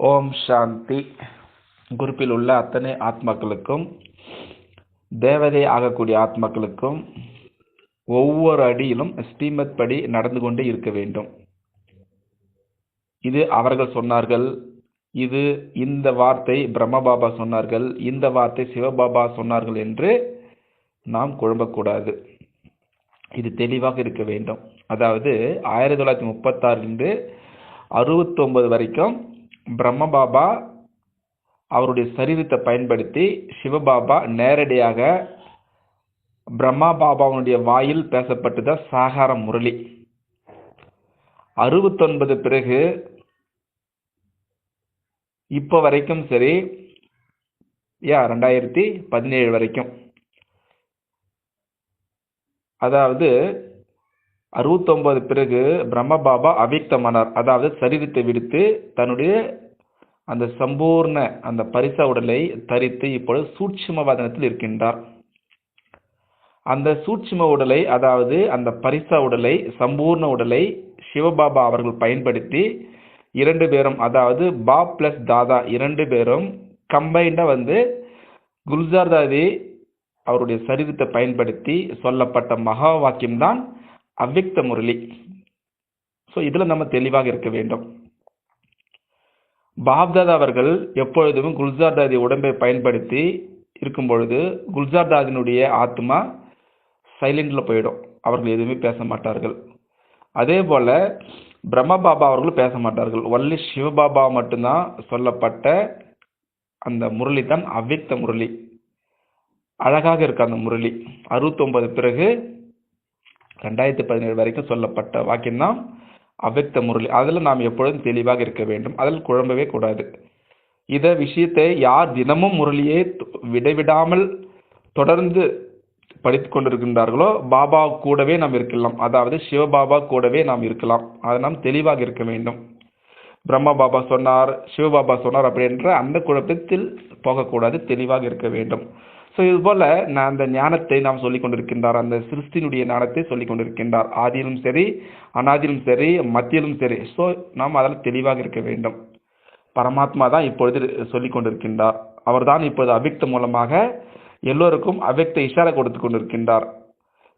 ஓம் சாந்தி. குரூப்பில் உள்ள அத்தனை ஆத்மாக்களுக்கும், தேவதை ஆகக்கூடிய ஆத்மாக்களுக்கும் ஒவ்வொரு அடியிலும் ஸ்ரீமத் படி நடந்து கொண்டே இருக்க வேண்டும். இது அவர்கள் சொன்னார்கள், இது இந்த வார்த்தை பிரம்மபாபா சொன்னார்கள், இந்த வார்த்தை சிவபாபா சொன்னார்கள் என்று நாம் குழம்பக்கூடாது. இது தெளிவாக இருக்க வேண்டும். அதாவது 1936 69 வரைக்கும் பிரம்மபாபா அவருடைய சரீரத்தை பயன்படுத்தி சிவபாபா நேரடியாக பிரம்மா பாபாவுடைய வாயில் பேசப்பட்டத சாகார முரளி. 69 பிறகு இப்போ வரைக்கும் சரி, 2017 வரைக்கும், அதாவது 69 பிறகு பிரம்ம பாபா அவ்யக்தமானார். அதாவது சரீரத்தை விடுத்து தன்னுடைய அந்த சம்பூர்ண அந்த பரிசா உடலை தரித்து இப்பொழுது சூட்சும வதனத்தில் இருக்கின்றார். அந்த சூட்சும உடலை, அதாவது அந்த பரிசா உடலை, சம்பூர்ண உடலை சிவபாபா அவர்கள் பயன்படுத்தி 2 பேரும், அதாவது பாப் பிளஸ் தாதா 2 பேரும் கம்பைண்டா குல்ஜார் தாதி அவருடைய சரீரத்தை பயன்படுத்தி சொல்லப்பட்ட மகா வாக்கியம் தான் அவ்யக்த முரளி. ஸோ இதில் நம்ம தெளிவாக இருக்க வேண்டும். பாப்தாதா அவர்கள் எப்பொழுதும் குல்ஜார் தாதி உடம்பை பயன்படுத்தி இருக்கும் பொழுது குல்ஜார் தாதியினுடைய ஆத்மா சைலண்ட்ல போயிடும். அவர்கள் எதுவுமே பேச மாட்டார்கள். அதே போல பிரம்ம பாபா அவர்களும் பேச மாட்டார்கள். ஒன்லி சிவபாபா மட்டும்தான் சொல்லப்பட்ட அந்த முரளி தான் அவ்யக்த முரளி. அழகாக இருக்கு அந்த முரளி. 69 பிறகு 2017 வரைக்கும் சொல்லப்பட்ட வாக்கியம் தான் அவ்யக்த முரளி. அதில் நாம் எப்பொழுதும் தெளிவாக இருக்க வேண்டும். அதில் குழம்பவே கூடாது. இத விஷயத்தை யார் தினமும் முரளியை விடைவிடாமல் தொடர்ந்து படித்து கொண்டிருக்கின்றார்களோ பாபா கூடவே நாம் இருக்கலாம். அதாவது சிவபாபா கூடவே நாம் இருக்கலாம். அதை நாம் தெளிவாக இருக்க வேண்டும். பிரம்மா பாபா சொன்னார், சிவபாபா சொன்னார் அப்படின்ற அந்த குழப்பத்தில் போகக்கூடாது. தெளிவாக இருக்க வேண்டும். ஸோ இது போல நான் அந்த ஞானத்தை நாம் சொல்லிக் கொண்டிருக்கின்றார். அந்த சிருஷ்டினுடைய ஞானத்தை சொல்லிக் கொண்டிருக்கின்றார். ஆதியிலும் சரி, அனாதியிலும் சரி, மத்தியிலும் சரி. ஸோ நாம் அதில் தெளிவாக இருக்க வேண்டும். பரமாத்மா தான் இப்பொழுது சொல்லிக் கொண்டிருக்கின்றார். அவர் தான் இப்போது அவ்யக்த மூலமாக எல்லோருக்கும் அவ்யக்த இஷாரா கொடுத்து கொண்டிருக்கின்றார்.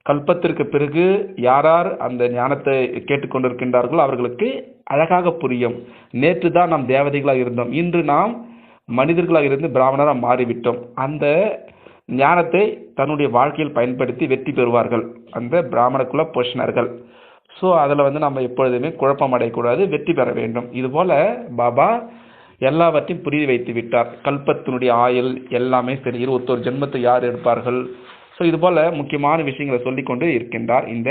கல்பத்திற்கு பிறகு யார் அந்த ஞானத்தை கேட்டுக்கொண்டிருக்கின்றார்களோ அவர்களுக்கு அழகாக புரியும். நேற்று தான் நாம் தேவதைகளாக இருந்தோம், இன்று நாம் மனிதர்களாக இருந்து பிராமணராக மாறிவிட்டோம். அந்த ஞானத்தை தன்னுடைய வாழ்க்கையில் பயன்படுத்தி வெற்றி பெறுவார்கள் அந்த பிராமண குல போஷணர்கள். ஸோ அதில் நம்ம எப்பொழுதுமே குழப்பம் அடையக்கூடாது, வெற்றி பெற வேண்டும். இதுபோல பாபா எல்லாவற்றையும் புரிய வைத்து விட்டார். கல்பத்தினுடைய ஆயுள் எல்லாமே சரி, 21 ஜென்மத்தை யார் எடுப்பார்கள். ஸோ இதுபோல முக்கியமான விஷயங்களை சொல்லிக்கொண்டு இருக்கின்றார் இந்த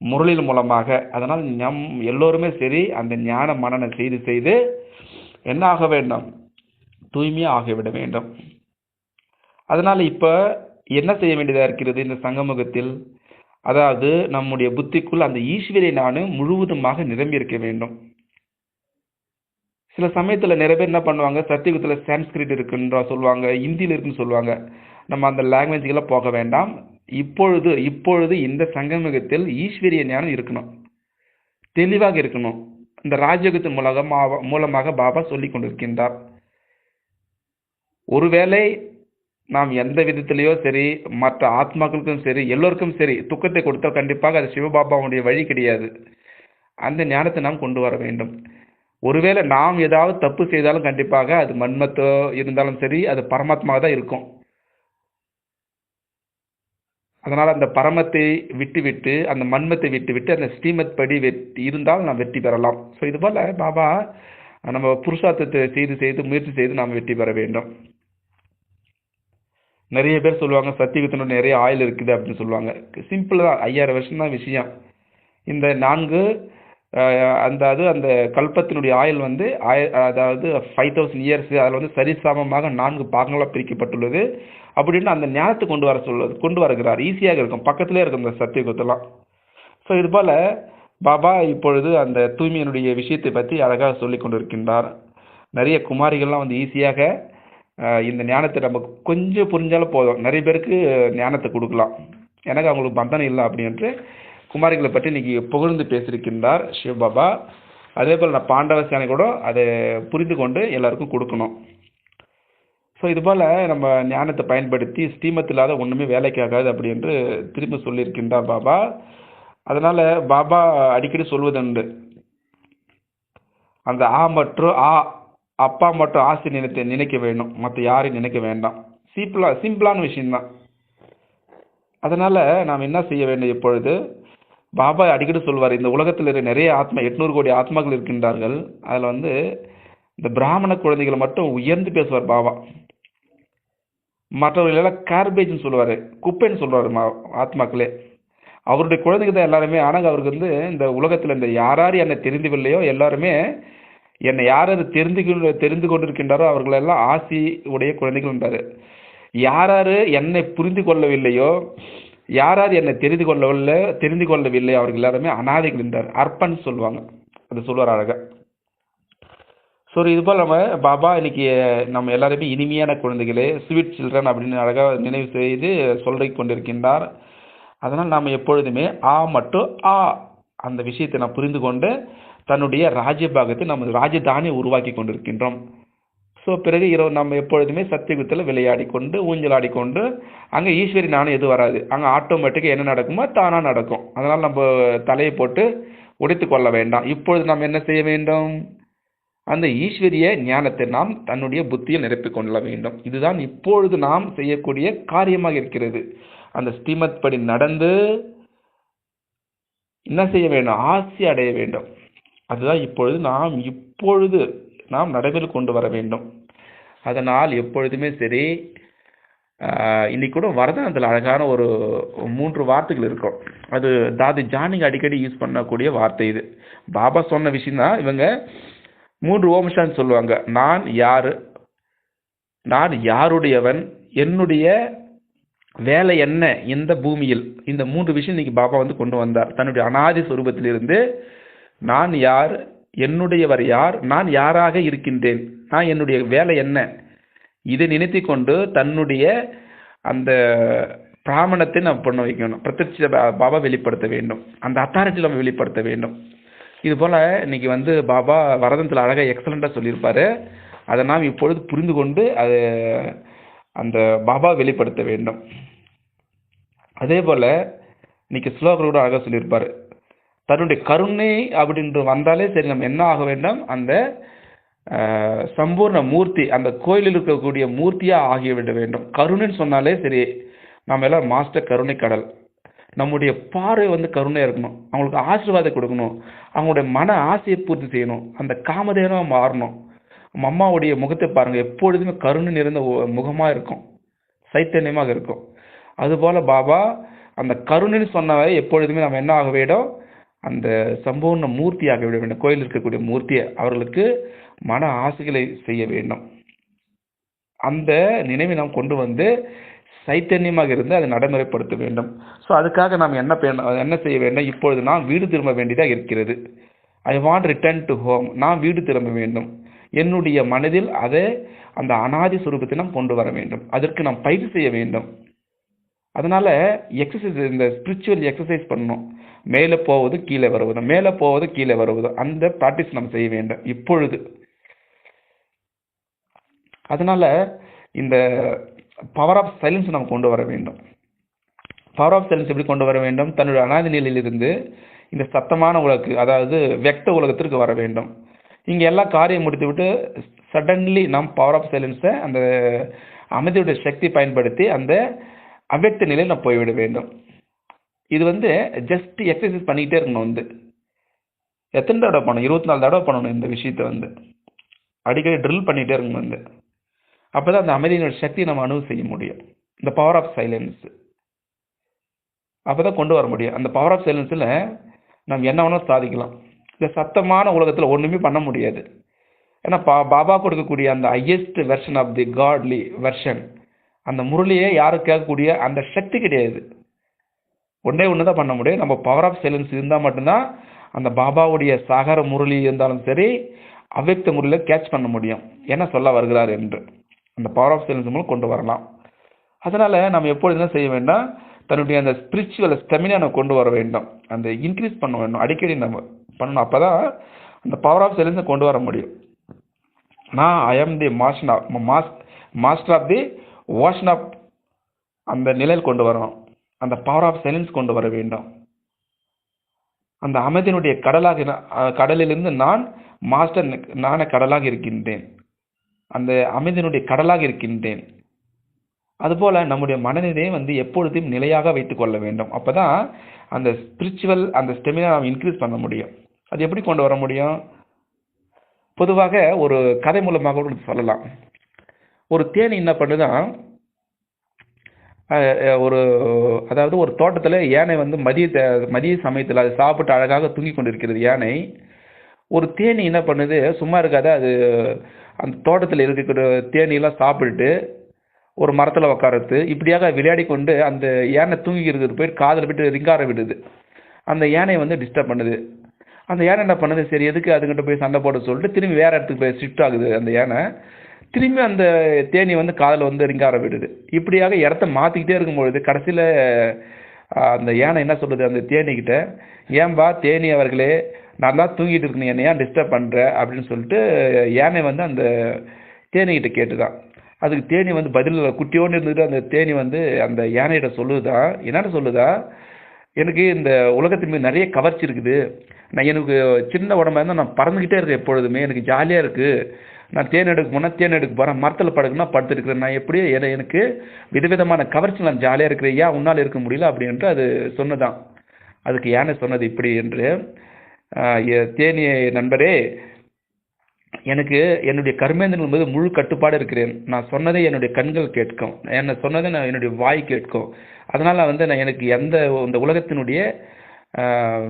முரளியின் மூலமாக. அதனால் நம் எல்லோருமே சரி அந்த ஞான மனனம் செய்து என்ன ஆக வேண்டும், தூய்மையாக ஆகிவிட வேண்டும். அதனால் இப்போ என்ன செய்ய வேண்டியதாக இருக்கிறது இந்த சங்கமுகத்தில், அதாவது நம்முடைய புத்திக்குள் அந்த ஈஸ்வரிய நானும் முழுவதுமாக நிரம்பி இருக்க வேண்டும். சில சமயத்தில் நிறைய பேர் என்ன பண்ணுவாங்க, சத்தியுகத்தில் சான்ஸ்கிரிட் இருக்குன்ற சொல்லுவாங்க, ஹிந்தியில் இருக்குன்னு சொல்லுவாங்க. நம்ம அந்த லாங்குவேஜுக்கெல்லாம் போக வேண்டாம். இப்பொழுது இந்த சங்கமுகத்தில் ஈஸ்வரிய ஞானம் இருக்கணும், தெளிவாக இருக்கணும். இந்த ராஜயோகத்தின் மூலமாக பாபா சொல்லிக் கொண்டிருக்கின்றார். ஒருவேளை நாம் எந்த விதத்திலேயோ சரி, மற்ற ஆத்மாக்களுக்கும் சரி, எல்லோருக்கும் சரி துக்கத்தை கொடுத்தால் கண்டிப்பாக அது சிவபாபாவுடைய வழி கிடையாது. அந்த ஞானத்தை நாம் கொண்டு வர வேண்டும். ஒருவேளை நாம் ஏதாவது தப்பு செய்தாலும் கண்டிப்பாக அது மன்மத்தோ இருந்தாலும் சரி, அது பரமாத்மா தான் இருக்கும். அதனால் அந்த பரமத்தை விட்டுவிட்டு, அந்த மன்மத்தை விட்டுவிட்டு அந்த ஸ்ரீமத் படி இருந்தால் நாம் வெற்றி பெறலாம். ஸோ இதுபோல் பாபா நம்ம புருஷார்த்தத்தை செய்து முயற்சி செய்து நாம் வெற்றி பெற வேண்டும். நிறைய பேர் சொல்லுவாங்க சத்தியுகத்தினுடைய நிறைய ஆயில் இருக்குது அப்படின்னு சொல்லுவாங்க. சிம்பிள் தான், 5000 வருஷம் தான் விஷயம். இந்த 4 அந்த கல்பத்தினுடைய ஆயுள் அதாவது 5000 இயர்ஸ், அதில் சரிசமமாக 4 பாகங்களாக பிரிக்கப்பட்டுள்ளது அப்படின்னு அந்த ஞானத்தை கொண்டு வருகிறார். ஈஸியாக இருக்கும், பக்கத்திலே இருக்கும் இந்த சத்தியுகத்தெல்லாம். ஸோ இது போல் பாபா இப்பொழுது அந்த தூய்மையினுடைய விஷயத்தை பற்றி அழகாக சொல்லி கொண்டிருக்கின்றார். நிறைய குமாரிகள்லாம் ஈஸியாக இந்த ஞானத்தை நம்ம கொஞ்சம் புரிஞ்சாலும் போதும், நிறைய பேருக்கு ஞானத்தை கொடுக்கலாம். எனக்கு அவங்களுக்கு பந்தனம் இல்லை அப்படின்ட்டு குமாரிகளை பற்றி இன்னைக்கு புகழ்ந்து பேசியிருக்கின்றார் சிவபாபா. அதே போல் நான் பாண்டவ சேனை கூட அதை புரிந்து கொண்டு எல்லாருக்கும் கொடுக்கணும். ஸோ இதுபோல் நம்ம ஞானத்தை பயன்படுத்தி ஸ்ரீமத் இல்லாத ஒன்றுமே வேலைக்கு ஆகாது அப்படி என்று திரும்ப சொல்லியிருக்கின்றார் பாபா. அதனால் பாபா அடிக்கடி சொல்வதுண்டு, அந்த மற்றும் அப்பா மட்டும் ஆசை நினைக்க வேணும், மற்ற யாரையும் நினைக்க வேண்டாம். சிம்பிளான விஷயம்தான். அதனால் நாம் என்ன செய்ய வேண்டும், இப்பொழுது பாபா அடிக்கடி சொல்வார், இந்த உலகத்தில் நிறைய ஆத்மா 800 கோடி ஆத்மாக்கள் இருக்கின்றார்கள். அதில் இந்த பிராமண குழந்தைகளை மட்டும் உயர்ந்து பேசுவார் பாபா. மற்றவர்களெல்லாம் கார்பேஜ்னு சொல்லுவார், குப்பைன்னு சொல்லுவார் ஆத்மாக்களே. அவருடைய குழந்தைங்க தான் எல்லாருமே. ஆனால் அவருக்கு இந்த உலகத்தில் இந்த யார் என்னை தெரிந்தவில்லையோ எல்லாருமே என்னை யார் தெரிந்து கொண்டிருக்கின்றாரோ அவர்களெல்லாம் ஆசி உடைய குழந்தைகள் என்றார். யார் என்னை புரிந்து கொள்ளவில்லையோ, யார் என்னை தெரிந்து கொள்ளவில்லை அவர்கள் எல்லாருமே அனாதைகள் என்றார். அர்ப்பன் சொல்லுவாங்க, அது சொல்லுவார் அழகா. ஸோ இதுபோல் நம்ம பாபா இன்னைக்கு நம்ம எல்லாருமே இனிமையான குழந்தைகளே, ஸ்வீட் சில்ட்ரன் அப்படின்னு அழகாக நினைவு செய்து சொல்லிக் கொண்டிருக்கின்றார். அதனால் நாம் எப்பொழுதுமே மற்றும் அந்த விஷயத்தை நாம் புரிந்து கொண்டு தன்னுடைய ராஜ்யபாகத்தை நம்ம ராஜதானியை உருவாக்கி கொண்டிருக்கின்றோம். ஸோ பிறகு இரவு நம்ம எப்பொழுதுமே சத்தியுகத்தில் விளையாடி கொண்டு ஊஞ்சலாடி கொண்டு அங்கே ஈஸ்வரி நானும் எதுவும் வராது. அங்கே ஆட்டோமேட்டிக்காக என்ன நடக்குமோ தானாக நடக்கும். அதனால் நம்ம தலையை போட்டு உடைத்து கொள்ள வேண்டாம். இப்பொழுது நாம் என்ன செய்ய வேண்டும், அந்த ஈஸ்வரிய ஞானத்தை நாம் தன்னுடைய புத்தியில் நிரப்பிக் கொள்ள வேண்டும். இதுதான் இப்பொழுது நாம் செய்யக்கூடிய காரியமாக இருக்கிறது. அந்த ஸ்ரீமத் படி நடந்து என்ன செய்ய வேண்டும், ஆசி அடைய வேண்டும். அதுதான் இப்பொழுது நாம் நடைமுறையில் கொண்டு வர வேண்டும். அதனால் எப்பொழுதுமே சரி, இன்னைக்கு கூட வரதானத்தில் அழகான ஒரு 3 வார்த்தைகள் இருக்கும். அது தாதி ஜானிங்க அடிக்கடி யூஸ் பண்ணக்கூடிய வார்த்தை. இது பாபா சொன்ன விஷயம் தான். இவங்க 3 ஓம்ஷான்னு சொல்லுவாங்க. நான் யாருடையவன், என்னுடைய வேலை என்ன இந்த பூமியில். இந்த 3 விஷயம் இன்னைக்கு பாபா கொண்டு வந்தார். தன்னுடைய அனாதி சொரூபத்திலிருந்து நான் யார், என்னுடையவர் யார், நான் யாராக இருக்கின்றேன், நான் என்னுடைய வேலை என்ன, இதை நினைத்து கொண்டு தன்னுடைய அந்த பிராமணத்தை நம்ம பண்ண வைக்கணும். பிரத்யட்ச பாபா வெளிப்படுத்த வேண்டும். அந்த அத்தாரிட்டி நம்ம வெளிப்படுத்த வேண்டும். இது போல் இன்னைக்கு பாபா வரதத்தில் அழகாக எக்ஸலண்டாக சொல்லியிருப்பாரு. அதை நாம் இப்பொழுது புரிந்து கொண்டு அது அந்த பாபா வெளிப்படுத்த வேண்டும். அதே போல் இன்னைக்கு ஸ்லோகர் கூட அழகாக சொல்லியிருப்பார், தன்னுடைய கருணை அப்படின்று வந்தாலே சரி நம்ம என்ன ஆக வேண்டும், அந்த சம்பூர்ண மூர்த்தி, அந்த கோயிலில் இருக்கக்கூடிய மூர்த்தியாக ஆகிவிட வேண்டும். கருணைன்னு சொன்னாலே சரி, நம்ம எல்லாம் மாஸ்டர் கருணை கடல். நம்முடைய பார்வை கருணையாக இருக்கணும். அவங்களுக்கு ஆசீர்வாதம் கொடுக்கணும். அவங்களுடைய மன ஆசையை பூர்த்தி செய்யணும். அந்த காமதேனமாக மாறணும். நம்ம அம்மாவுடைய முகத்தை பாருங்கள், எப்பொழுதுமே கருணை நிறைந்த முகமாக இருக்கும், சைத்தன்யமாக இருக்கும். அதுபோல் பாபா அந்த கருணைன்னு சொன்னவை எப்பொழுதுமே நம்ம என்ன ஆக வேண்டும், அந்த சம்பூர்ண மூர்த்தியாக விட வேண்டும். கோயில் இருக்கக்கூடிய மூர்த்தியை அவர்களுக்கு மன ஆசைகளை செய்ய வேண்டும். அந்த நினைவை நாம் கொண்டு சைத்தன்யமாக இருந்து அதை நடைமுறைப்படுத்த வேண்டும். ஸோ அதுக்காக நாம் என்ன செய்ய வேண்டும், இப்பொழுது நான் வீடு திரும்ப வேண்டியதாக இருக்கிறது. I want return to home. நான் வீடு திரும்ப வேண்டும். என்னுடைய மனதில் அந்த அனாதி சுரூபத்தை நாம் கொண்டு வர வேண்டும். அதற்கு நாம் பயிற்சி செய்ய வேண்டும். அதனால எக்ஸசைஸ், இந்த ஸ்பிரிச்சுவல் எக்ஸசைஸ் பண்ணணும். மேலே போவது கீழே வருவது, மேலே போவது கீழே வருவது, அந்த ப்ராக்டிஸ் நம்ம செய்ய வேண்டும் இப்பொழுது. அதனால இந்த பவர் ஆஃப் சைலன்ஸ் நம்ம கொண்டு வர வேண்டும். பவர் ஆஃப் சைலன்ஸ் எப்படி கொண்டு வர வேண்டும், தன்னுடைய அனாதி நிலையிலிருந்து இந்த சத்தமான உலகு, அதாவது வெக்த உலகத்திற்கு வர வேண்டும். இங்கே எல்லா காரியம் முடித்து விட்டு சடன்லி நாம் பவர் ஆஃப் சைலன்ஸை, அந்த அமைதியுடைய சக்தி பயன்படுத்தி அந்த அவ்வக்த நிலையில் நம்ம போய்விட வேண்டும். இது ஜஸ்ட் எக்ஸசைஸ் பண்ணிக்கிட்டே இருக்கணும். எத்தனை தடவை பண்ணணும், 24 தடவை பண்ணணும். இந்த விஷயத்தை அடிக்கடி ட்ரில் பண்ணிகிட்டே இருக்கணும். அப்போ தான் அந்த அமைதியினுடைய சக்தியை நம்ம அனுபவம் செய்ய முடியும். இந்த பவர் ஆஃப் சைலன்ஸ் அப்போ தான் கொண்டு வர முடியும். அந்த பவர் ஆஃப் சைலன்ஸில் நம்ம என்ன வேணாலும் சாதிக்கலாம். இந்த சத்தமான உலகத்தில் ஒன்றுமே பண்ண முடியாது. ஏன்னா பாபா கொடுக்கக்கூடிய அந்த highest version of the godly version, அந்த முரளியை யாரும் கேட்கக்கூடிய அந்த சக்தி கிடையாது. ஒன்று தான் பண்ண முடியும். நம்ம பவர் ஆஃப் சைலன்ஸ் இருந்தால் மட்டும்தான் அந்த பாபாவுடைய சாகர முரளி இருந்தாலும் சரி, அவ்வக்த முரளியில் கேட்ச் பண்ண முடியும், என்ன சொல்ல வருகிறார் என்று. அந்த பவர் ஆஃப் சைலன்ஸ் மூலம் கொண்டு வரலாம். அதனால் நம்ம எப்பொழுது என்ன செய்ய வேண்டாம், தன்னுடைய அந்த ஸ்பிரிச்சுவல் ஸ்டெமினா நம்ம கொண்டு வர வேண்டும். அந்த இன்க்ரீஸ் பண்ண வேண்டும், அடிக்கடி நம்ம பண்ணணும். அப்போ தான் அந்த பவர் ஆஃப் சைலன்ஸை கொண்டு வர முடியும். நான் I am the master of the ocean of அந்த நிலையில் கொண்டு வரோம். அந்த பவர் ஆஃப் சைலன்ஸ் கொண்டு வர வேண்டும். அந்த அமைதியினுடைய கடலிலிருந்து நான் மாஸ்டர், நானே கடலாக இருக்கின்றேன், அந்த அமைதியினுடைய கடலாக இருக்கின்றேன். அதுபோல நம்முடைய மனநிலையை எப்பொழுதும் நிலையாக வைத்துக் கொள்ள வேண்டும். அப்பதான் அந்த ஸ்பிரிச்சுவல் அந்த ஸ்டெமினா நாம் இன்க்ரீஸ் பண்ண முடியும். அது எப்படி கொண்டு வர முடியும்? பொதுவாக ஒரு கதை மூலமாக கூட சொல்லலாம். ஒரு தேனி என்ன பண்ணுதான், அதாவது ஒரு தோட்டத்தில் யானை மதிய சமயத்தில் அது சாப்பிட்டு அழகாக தூங்கி கொண்டிருக்கிறது யானை. ஒரு தேனி என்ன பண்ணுது, சும்மா இருக்காத, அது அந்த தோட்டத்தில் இருக்கிற தேனியெல்லாம் சாப்பிட்டுட்டு ஒரு மரத்தில் உட்காரத்து இப்படியாக விளையாடி கொண்டு அந்த யானை தூங்கி இருக்கிறது போயிட்டு காதில் போயிட்டு ரிங்கார விடுது. அந்த யானை டிஸ்டர்ப் பண்ணுது. அந்த யானை என்ன பண்ணுது, சரி எதுக்கு அதுக்கிட்ட போய் சண்டை போட சொல்லிட்டு திரும்பி வேற இடத்துக்கு போய் ஷிஃப்ட் ஆகுது. அந்த யானை திரும்பி அந்த தேனி காதில் ரிங்கார விடுது. இப்படியாக இடத்த மாற்றிக்கிட்டே இருக்கும்பொழுது கடைசியில் அந்த யானை என்ன சொல்லுது அந்த தேனிக்கிட்ட, ஏன்பா தேனி அவர்களே, நான் தான் தூங்கிட்டு இருக்கேன், என்னை ஏன் டிஸ்டர்ப் பண்ணுற அப்படின்னு சொல்லிட்டு யானை அந்த தேனிக்கிட்ட கேட்டுதான். அதுக்கு தேனி பதில் குட்டியோன்னு இருந்துட்டு அந்த தேனி அந்த யானையிட்ட சொல்லுதான், என்னென்ன சொல்லுதா, எனக்கு இந்த உலகத்தின் மீது நிறைய கவர்ச்சி இருக்குது, எனக்கு சின்ன உடம்பா இருந்தால் நான் பறந்துக்கிட்டே இருக்கேன், எப்பொழுதுமே எனக்கு ஜாலியாக இருக்குது, நான் தேன் எடுக்க போனால் தேன் எடுக்க போகிறேன், மரத்தில் படுக்குன்னா படுத்துருக்கிறேன், நான் எப்படி எனக்கு விதவிதமான கவர்ச்சி, நான் ஜாலியாக இருக்கிறேன், ஏன் உன்னால் இருக்க முடியல அப்படின்ட்டு அது சொன்னதான். அதுக்கு யானை சொன்னது இப்படி என்று, தேனி நண்பரே, எனக்கு என்னுடைய கர்மேந்திரன் மீது முழு கட்டுப்பாடு இருக்கிறேன், நான் சொன்னதை என்னுடைய கண்கள் கேட்கும், என்ன சொன்னதை நான் என்னுடைய வாய் கேட்கும், அதனால் நான் எனக்கு இந்த உலகத்தினுடைய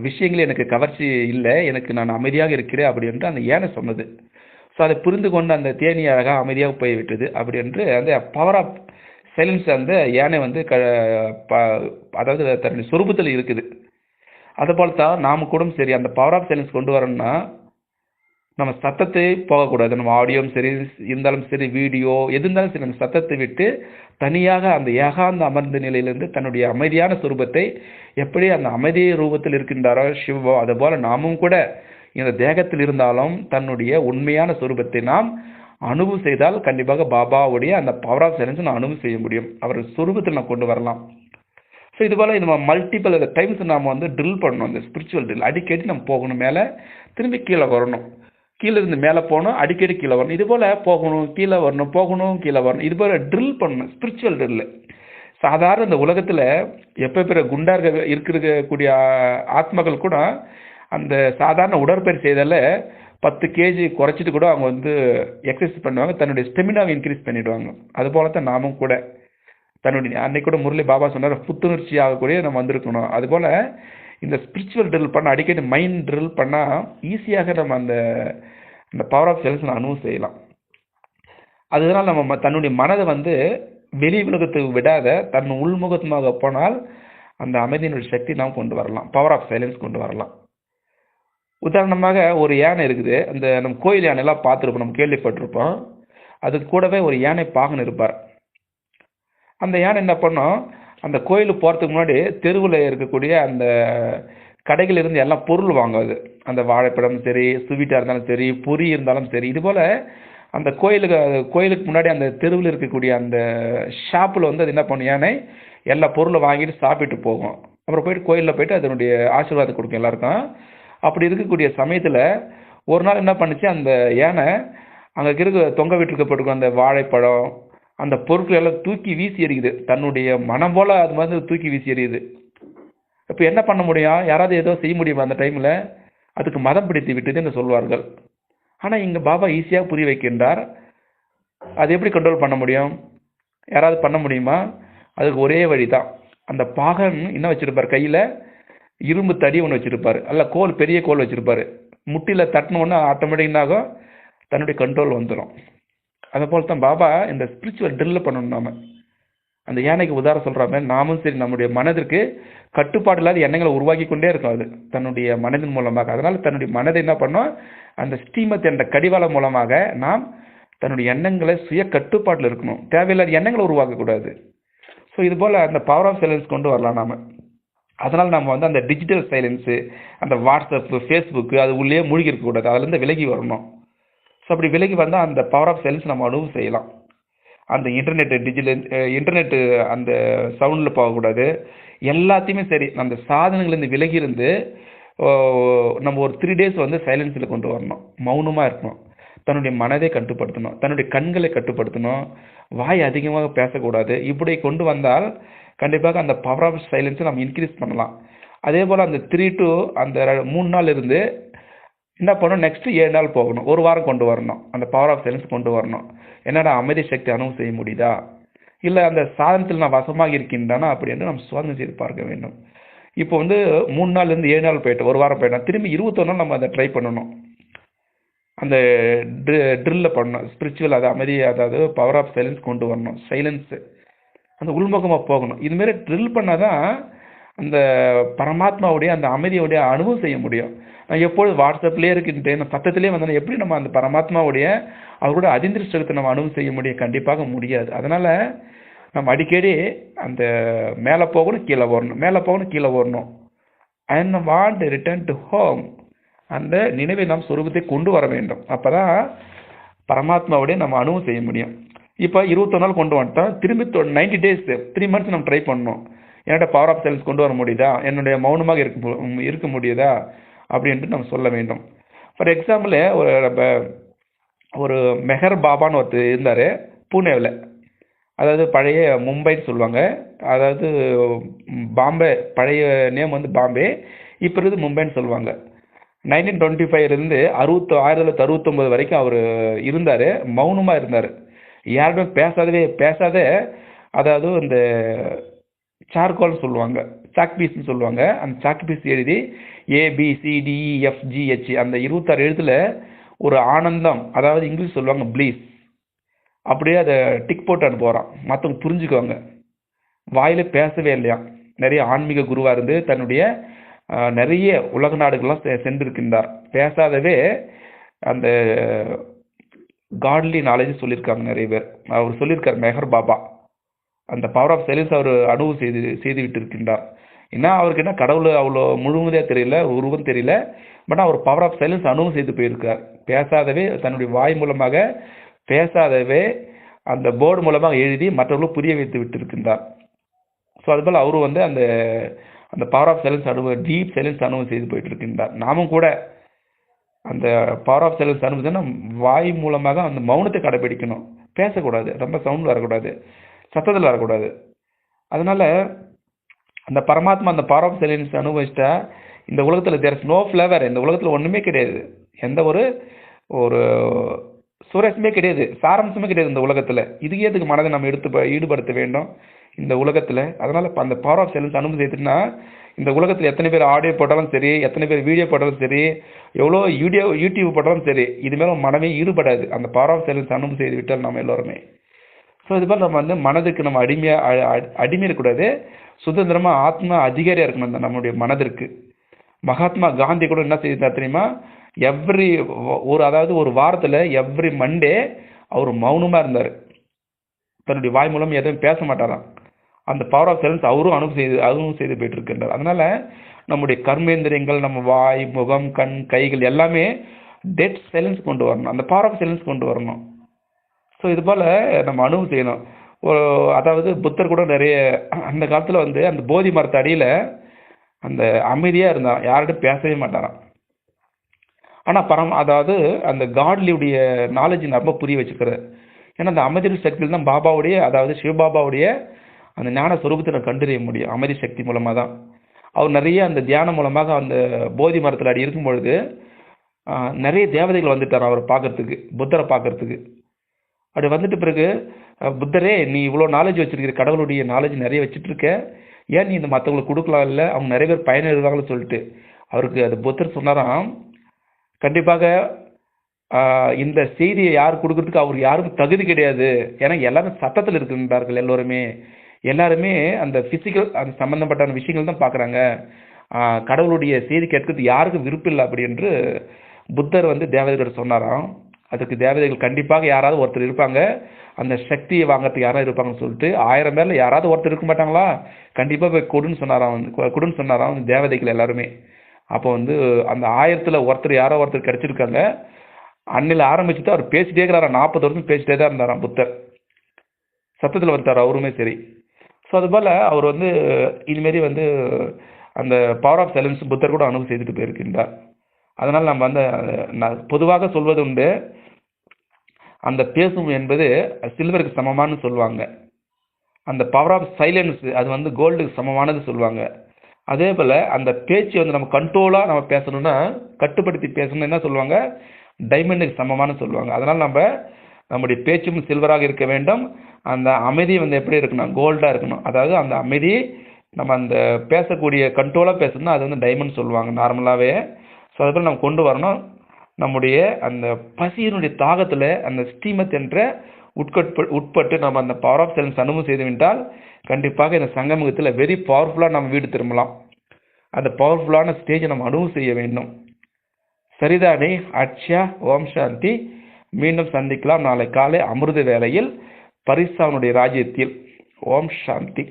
விஷயங்கள் எனக்கு கவர்ச்சி இல்லை, எனக்கு நான் அமைதியாக இருக்கிறேன் அப்படி என்று அந்த யானை சொன்னது. ஸோ அதை புரிந்து கொண்டு அந்த தேனி அழகாக அமைதியாக போய்விட்டது. அப்படி என்று அந்த பவர் ஆஃப் சைலன்ஸ் அந்த யானை அதாவது தன்னுடைய சொரூபத்தில் இருக்குது. அதுபோல் தான் நாம் கூட சரி, அந்த பவர் ஆஃப் சைலன்ஸ் கொண்டு வரணும்னா நம்ம சத்தத்தை போகக்கூடாது. நம்ம ஆடியோவும் சரி இருந்தாலும் சரி, வீடியோ எது இருந்தாலும் சரி, அந்த சத்தத்தை விட்டு தனியாக அந்த ஏகாந்த அமர்ந்த நிலையிலிருந்து தன்னுடைய அமைதியான சுரூபத்தை எப்படி அந்த அமைதி ரூபத்தில் இருக்கின்றாரோ சிவோ, அதுபோல நாமும் கூட இந்த தேகத்தில் இருந்தாலும் தன்னுடைய உண்மையான சுரூபத்தை நாம் அனுபவம் செய்தால் கண்டிப்பாக பாபாவுடைய அந்த பவர் ஆஃப் சைலன்ஸ் நான் அனுபவம் செய்ய முடியும். அவர் சுரூபத்தில் நான் கொண்டு வரலாம். ஸோ இதுபோல் நம்ம மல்டிபிள் டைம்ஸ் நாம் ட்ரில் பண்ணணும். அந்த ஸ்பிரிச்சுவல் ட்ரில் அடிக்கடி நம்ம போகணும், மேலே திரும்பி கீழே வரணும், கீழே இருந்து மேலே போகணும், அடிக்கடி கீழே வரணும், இதுபோல் போகணும் கீழே வரணும், போகணும் கீழே வரணும், இதுபோல் ட்ரில் பண்ணணும், ஸ்பிரிச்சுவல் ட்ரில். சாதாரண இந்த உலகத்தில் எப்போ பிற குண்டாக இருக்கக்கூடிய ஆத்மாக்கள் கூட அந்த சாதாரண உடற்பயிற்சி செய்தால 10 kg குறைச்சிட்டு கூட அவங்க எக்ஸசைஸ் பண்ணுவாங்க, தன்னுடைய ஸ்டெமினாவை இன்க்ரீஸ் பண்ணிவிடுவாங்க. அதுபோல தான் நாமும் கூட தன்னுடைய அன்னைக்கு கூட முரளி பாபா சொன்னார், புத்துணர்ச்சி ஆகக்கூடிய நம்ம வந்திருக்கணும். அதுபோல் இந்த ஸ்பிரிச்சுவல் ட்ரில் பண்ண அடிக்கடி மைண்ட் ட்ரில் பண்ணால் ஈஸியாக நம்ம அந்த பவர் ஆஃப் சைலன்ஸ் அனுபவம் செய்யலாம். அதனால் நம்ம தன்னுடைய மனதை வெளி உலகத்துக்கு விடாத தன் உள்முகமாக போனால் அந்த அமைதியினுடைய சக்தி நாம் கொண்டு வரலாம், பவர் ஆஃப் சைலன்ஸ் கொண்டு வரலாம். உதாரணமாக ஒரு யானை இருக்குது, அந்த நம்ம கோயில் யானையெல்லாம் பார்த்துருப்போம், நம்ம கேள்விப்பட்டிருப்போம். அது கூடவே ஒரு யானை பாகன் இருப்பார். அந்த யானை என்ன பண்ணோம், அந்த கோயிலுக்கு போகிறதுக்கு முன்னாடி தெருவில் இருக்கக்கூடிய அந்த கடைகள் இருந்து எல்லாம் பொருள் வாங்குவது, அந்த வாழைப்பழம் சரி, ஸ்வீட்டாக இருந்தாலும் சரி, பொரி இருந்தாலும் சரி, இதுபோல் அந்த கோயிலுக்கு முன்னாடி அந்த தெருவில் இருக்கக்கூடிய அந்த ஷாப்பில் அது என்ன பண்ணும், யானை எல்லா பொருளை வாங்கிட்டு சாப்பிட்டு போகும். அப்புறம் போயிட்டு கோயிலில் போயிட்டு அதனுடைய ஆசீர்வாதம் கொடுக்கும் எல்லாருக்கும். அப்படி இருக்கக்கூடிய சமயத்தில் ஒரு நாள் என்ன பண்ணுச்சு, அந்த யானை அங்கே தொங்க விட்டுருக்கப்பட்டிருக்கும் அந்த வாழைப்பழம் அந்த பொருட்கள் எல்லாம் தூக்கி வீசி எறியுது, தன்னுடைய மனம் போல் அது மாதிரி தூக்கி வீசி எறியுது. இப்போ என்ன பண்ண முடியும், யாராவது ஏதோ செய்ய முடியுமா அந்த டைமில்? அதுக்கு மதம் பிடித்து விட்டது என்று சொல்வார்கள். ஆனால் இங்கே பாபா ஈஸியாக புரிய வைக்கின்றார், அது எப்படி கண்ட்ரோல் பண்ண முடியும், யாராவது பண்ண முடியுமா? அதுக்கு ஒரே வழி தான், அந்த பாகன் என்ன வச்சுருப்பார், கையில் இரும்பு தடி ஒன்று வச்சுருப்பார், அல்ல கோல், பெரிய கோல் வச்சுருப்பார், முட்டியில் தட்டினோன்னு ஆட்டோமேட்டிக்காக தன்னுடைய கண்ட்ரோல் வந்துடும். அதை போல் தான் பாபா இந்த ஸ்பிரிச்சுவல் ட்ரில் பண்ணணும். நாம அந்த யானைக்கு உதாரணம் சொல்கிற மாதிரி நாமும் சரி நம்முடைய மனதிற்கு கட்டுப்பாடு இல்லாத எண்ணங்களை உருவாக்கி கொண்டே இருக்கும் அது தன்னுடைய மனதின் மூலமாக. அதனால் தன்னுடைய மனதை என்ன பண்ணோம், அந்த ஸ்டீமத் என்ற கடிவாளம் மூலமாக நாம் தன்னுடைய எண்ணங்களை சுய கட்டுப்பாட்டில் இருக்கணும், தேவையில்லாத எண்ணங்களை உருவாக்கக்கூடாது. ஸோ இது போல் அந்த பவர் ஆஃப் சைலன்ஸ் கொண்டு வரலாம் நாம். அதனால் நம்ம வந்து அந்த டிஜிட்டல் சைலன்ஸு, அந்த வாட்ஸ்அப்பு, ஃபேஸ்புக்கு அது உள்ளே மூழ்கி இருக்கக்கூடாது. அதுலேருந்து விலகி வரணும். ஸோ அப்படி விலகி வந்தால் அந்த பவர் ஆஃப் சைலன்ஸ் நம்ம அனுபவம் செய்யலாம். அந்த இன்டர்நெட்டு அந்த சவுண்டில் போகக்கூடாது. எல்லாத்தையுமே சரி, அந்த சாதனங்கள்லேருந்து விலகி இருந்து நம்ம ஒரு 3 days வந்து சைலன்ஸில் கொண்டு வரணும். மௌனமாக இருக்கணும். தன்னுடைய மனதை கட்டுப்படுத்தணும், தன்னுடைய கண்களை கட்டுப்படுத்தணும், வாய் அதிகமாக பேசக்கூடாது. இப்படி கொண்டு வந்தால் கண்டிப்பாக அந்த பவர் ஆஃப் சைலன்ஸை நம்ம இன்க்ரீஸ் பண்ணலாம். அதே போல் அந்த 3 to அந்த 3 நாள் இருந்து என்ன பண்ணணும், நெக்ஸ்ட் 7 நாள் போகணும். ஒரு வாரம் கொண்டு வரணும். அந்த பவர் ஆஃப் சைலன்ஸ் கொண்டு வரணும். என்னடா அமைதி சக்தி அனுபவம் செய்ய முடியுதா, இல்லை அந்த சாதனத்தில் நான் வசமாக இருக்கின்றனா அப்படி என்று நம்ம சோதனை செய்து பார்க்க வேண்டும். இப்போ வந்து 3 நாள்லேருந்து 7 நாள் போயிட்டு ஒரு வாரம் போயிட்டோம், திரும்பி 21 நாள் நம்ம அதை ட்ரை பண்ணணும். அந்த ட்ரில்ல பண்ணணும், ஸ்பிரிச்சுவல் அது அமைதி, அதாவது பவர் ஆஃப் சைலன்ஸ் கொண்டு வரணும். சைலன்ஸு அந்த உள்முகமாக போகணும். இதுமாரி ட்ரில் பண்ணால் தான் அந்த பரமாத்மாவுடைய அந்த அமைதியுடைய அனுபவம் செய்ய முடியும். நான் எப்பொழுது வாட்ஸ்அப்லேயே இருக்கின்றேன், நான் சத்தத்திலே வந்தேன், எப்படி நம்ம அந்த பரமாத்மாவுடைய அவரோட அதிர்ஷ்டத்தை நம்ம அனுபவம் செய்ய முடியும்? கண்டிப்பாக முடியாது. அதனால் நம்ம அடிக்கடி அந்த மேலே போகணும், கீழே வரணும், மேலே போகணும், கீழே வரணும். And want return to home, அந்த நினைவை நாம் சொரூபத்தை கொண்டு வர வேண்டும். அப்போ தான் பரமாத்மாவுடைய நம்ம அனுபவம் செய்ய முடியும். இப்போ 21 நாள் கொண்டு வந்துட்டோம், திரும்பி 90 days 3 months நம்ம ட்ரை பண்ணணும். என்னோட பவர் ஆஃப் சைலன்ஸ் கொண்டு வர முடியுதா, என்னுடைய மௌனமாக இருக்க முடியுதா அப்படின்ட்டு நம்ம சொல்ல வேண்டும். ஃபார் எக்ஸாம்பிள் ஒரு மெஹர் பாபான்னு ஒருத்தர் இருந்தார் பூனேவில். அதாவது பழைய மும்பைன்னு சொல்லுவாங்க, அதாவது பாம்பே, பழைய நேம் வந்து பாம்பே, இப்போ இருக்குது மும்பைன்னு சொல்லுவாங்க. 1925 1969 வரைக்கும் அவர் இருந்தார், மௌனமாக இருந்தார், யாருமே பேசாத. அதாவது இந்த சார்கோல்னு சொல்லுவாங்க, சாக் பீஸ்ன்னு சொல்லுவாங்க, அந்த சாக் பீஸ் எழுதி ABCDEFGH அந்த 26 எழுத்துல ஒரு ஆனந்தம், அதாவது இங்கிலீஷ் சொல்லுவாங்க ப்ளீஸ், அப்படியே அதை டிக் போட்டு அனுப்புகிறான், மற்றவங்க புரிஞ்சுக்குவாங்க. வாயில பேசவே இல்லையா. நிறைய ஆன்மீக குருவாக இருந்து தன்னுடைய நிறைய உலக நாடுகள்லாம் சென்றிருக்கின்றார். பேசாதவே அந்த காட்லி நாலேஜ் சொல்லியிருக்காங்க நிறைய பேர். அவர் சொல்லியிருக்கார் மெஹர் பாபா, அந்த பவர் ஆஃப் சைலன்ஸ் அவர் அனுபவம் செய்து விட்டு இருக்கின்றார். ஏன்னா அவருக்கு என்ன கடவுள் அவ்வளோ முழுவதே தெரியல, உருவம் தெரியல, பட் அவர் பவர் ஆஃப் சைலன்ஸ் அனுபவம் செய்து போயிருக்கார். பேசாதவே, தன்னுடைய வாய் மூலமாக பேசாதவே அந்த போர்டு மூலமாக எழுதி மற்றவர்களும் புரிய வைத்து விட்டு இருக்கின்றார். ஸோ அதுபோல் அவரும் வந்து அந்த பவர் ஆஃப் சைலன்ஸ் அனுபவம், டீப் சைலன்ஸ் அனுபவம் செய்து போயிட்டு இருக்கின்றார். நாமும் கூட அந்த பவர் ஆஃப் சைலன்ஸ் அனுபவம் வாய் மூலமாக அந்த மௌனத்தை கடைபிடிக்கணும். பேசக்கூடாது, ரொம்ப சவுண்ட் வரக்கூடாது, சத்தத்தில் வரக்கூடாது. அதனால அந்த பரமாத்மா அந்த பவர் ஆஃப் சைலன்ஸ் அனுபவிச்சிட்டா இந்த உலகத்தில் தேர் இஸ் நோ ஃப்ளேவர், இந்த உலகத்தில் ஒன்றுமே கிடையாது, எந்த ஒரு சுரேஷமே கிடையாது, சாரம்சமே கிடையாது இந்த உலகத்தில். இதுக்கே இதுக்கு மனதை நம்ம ஈடுபடுத்த வேண்டும் இந்த உலகத்தில். அதனால் இப்போ அந்த பவர் ஆஃப் சைலன்ஸ் அனுபவம் செய்துட்டுனா இந்த உலகத்தில் எத்தனை பேர் ஆடியோ போட்டாலும் சரி, எத்தனை பேர் வீடியோ போட்டாலும் சரி, எவ்வளோ யூடியூப் போட்டாலும் சரி, இது மேலே மனமே ஈடுபடாது. அந்த பவர் ஆஃப் சைலன்ஸ் அனுபவம் செய்து விட்டால் நம்ம எல்லோருமே. ஸோ இது போல் நம்ம வந்து மனதுக்கு நம்ம அடிமை இருக்கக்கூடாது, சுதந்திரமாக ஆத்மா அதிகாரியாக இருக்கணும் அந்த நம்மளுடைய மனதிற்கு. மகாத்மா காந்தி கூட என்ன செய்தார் தெரியுமா, அதாவது ஒரு வாரத்தில் எவ்ரி மண்டே அவர் மௌனமாக இருந்தார், தன்னுடைய வாய் மூலம் எதுவும் பேச மாட்டாராம். அந்த பவர் ஆஃப் சைலன்ஸ் அவரும் அனுபவம் செய்து போயிட்டு இருக்கின்றார். அதனால நம்முடைய கர்மேந்திரியங்கள், நம்ம வாய், முகம், கண், கைகள் எல்லாமே டெட் சைலன்ஸ் கொண்டு வரணும், அந்த பவர் ஆஃப் சைலன்ஸ் கொண்டு வரணும். ஸோ இது போல் நம்ம அனுபவம் செய்யணும். அதாவது புத்தர் கூட நிறைய அந்த காலத்தில் வந்து அந்த போதி மரத்து அடியில் அந்த அமைதியாக இருந்தான், யார்கிட்டும் பேசவே மாட்டாராம். ஆனால் அதாவது அந்த காட்லியுடைய நாலேஜ் ரொம்ப புரிய வச்சுக்கிறார். ஏன்னா அந்த அமைதி சக்தியில் தான் பாபாவுடைய, அதாவது சிவபாபாவுடைய அந்த ஞான சொரூபத்தை நான் கண்டறிய முடியும் அமைதி சக்தி மூலமாக தான். அவர் நிறைய அந்த தியானம் மூலமாக அந்த போதி மரத்தில் அடி இருக்கும் பொழுது நிறைய தேவதைகள் வந்துட்டார் அவரை பார்க்கறதுக்கு, புத்தரை பார்க்கறதுக்கு. அப்படி வந்துட்டு பிறகு, புத்தரே நீ இவ்வளோ நாலேஜ் வச்சிருக்கிற, கடவுளுடைய நாலேஜ் நிறைய வச்சுட்டு இருக்க, ஏன் நீ இந்த மற்றவங்களுக்கு கொடுக்கலாம் இல்லை, அவங்க நிறைய பேர் பயன் இருக்காங்கன்னு சொல்லிட்டு அவருக்கு அது புத்தர் சொன்னாராம், கண்டிப்பாக இந்த செய்தியை யார் கொடுக்கறதுக்கு அவருக்கு யாருக்கும் தகுதி கிடையாது. ஏன்னா எல்லாரும் சட்டத்தில் இருக்கின்றார்கள், எல்லாருமே அந்த ஃபிசிக்கல் அந்த சம்பந்தப்பட்ட விஷயங்கள் தான் பார்க்குறாங்க, கடவுளுடைய செய்தி கேட்கறதுக்கு யாருக்கும் விருப்பம் இல்லை அப்படி என்று புத்தர் வந்து தேவதைகிட்ட சொன்னாராம். அதுக்கு தேவதைகள் கண்டிப்பாக யாராவது ஒருத்தர் இருப்பாங்க, அந்த சக்தியை வாங்குறதுக்கு யாராவது இருப்பாங்கன்னு சொல்லிட்டு 1000 பேர்ல யாராவது ஒருத்தர் இருக்க மாட்டாங்களா? கண்டிப்பாக போய் கொடுன்னு சொன்னாராம், கொடுன்னு சொன்னாராம் தேவதைகள் எல்லாருமே. அப்போ வந்து அந்த 1000த்துல ஒருத்தர் யாரோ ஒருத்தர் கிடைச்சிருக்காங்க. அன்னில ஆரம்பிச்சுட்டு அவர் பேசிட்டே இருக்கிறாராம், 40 வருஷம் பேசிட்டே தான் இருந்தாராம் புத்தர். சத்தத்தில் வந்துட்டார் அவருமே சரி. ஸோ அதுபோல் அவர் வந்து இதுமாரி வந்து அந்த பவர் ஆஃப் சைலன்ஸ் புத்தர் கூட அனுபவம் செய்துட்டு போயிருக்கின்றார். அதனால் நம்ம வந்து நான் பொதுவாக சொல்வது உண்டு, அந்த பேசும் என்பது சில்வருக்கு சமமானு சொல்லுவாங்க. அந்த பவர் ஆஃப் சைலன்ஸ் அது வந்து கோல்டுக்கு சமமானது சொல்லுவாங்க. அதே போல் அந்த பேச்சு வந்து நம்ம கண்ட்ரோலாக நம்ம பேசணும்னா, கட்டுப்படுத்தி பேசணும்னா என்ன சொல்லுவாங்க, டைமண்டுக்கு சமமானு சொல்லுவாங்க. அதனால் நம்முடைய பேச்சும் சில்வராக இருக்க வேண்டும். அந்த அமைதி வந்து எப்படி இருக்கணும், கோல்டாக இருக்கணும். அதாவது அந்த அமைதி நம்ம அந்த பேசக்கூடிய கண்ட்ரோலாக பேசணும்னா அது வந்து டைமண்ட் சொல்லுவாங்க நார்மலாகவே. ஸோ அதுபோல் நம்ம கொண்டு வரணும். நம்முடைய அந்த பசியினுடைய தாகத்தில் அந்த ஸ்ரீமத் என்ற உட்பட்டு நம்ம அந்த பவர் ஆஃப் சைலன்ஸ் அனுபவம் செய்துவிட்டால் கண்டிப்பாக இந்த சங்கமுகத்தில் வெரி பவர்ஃபுல்லாக நம்ம வீடு திரும்பலாம். அந்த பவர்ஃபுல்லான ஸ்டேஜை நம்ம அனுபவம் செய்ய வேண்டும். சரிதானே? அட்சா. ஓம் சாந்தி. மீண்டும் சந்திக்கலாம் நாளை காலை அமிர்த வேளையில் பரிசானுடைய ராஜ்யத்தில். ஓம் சாந்தி.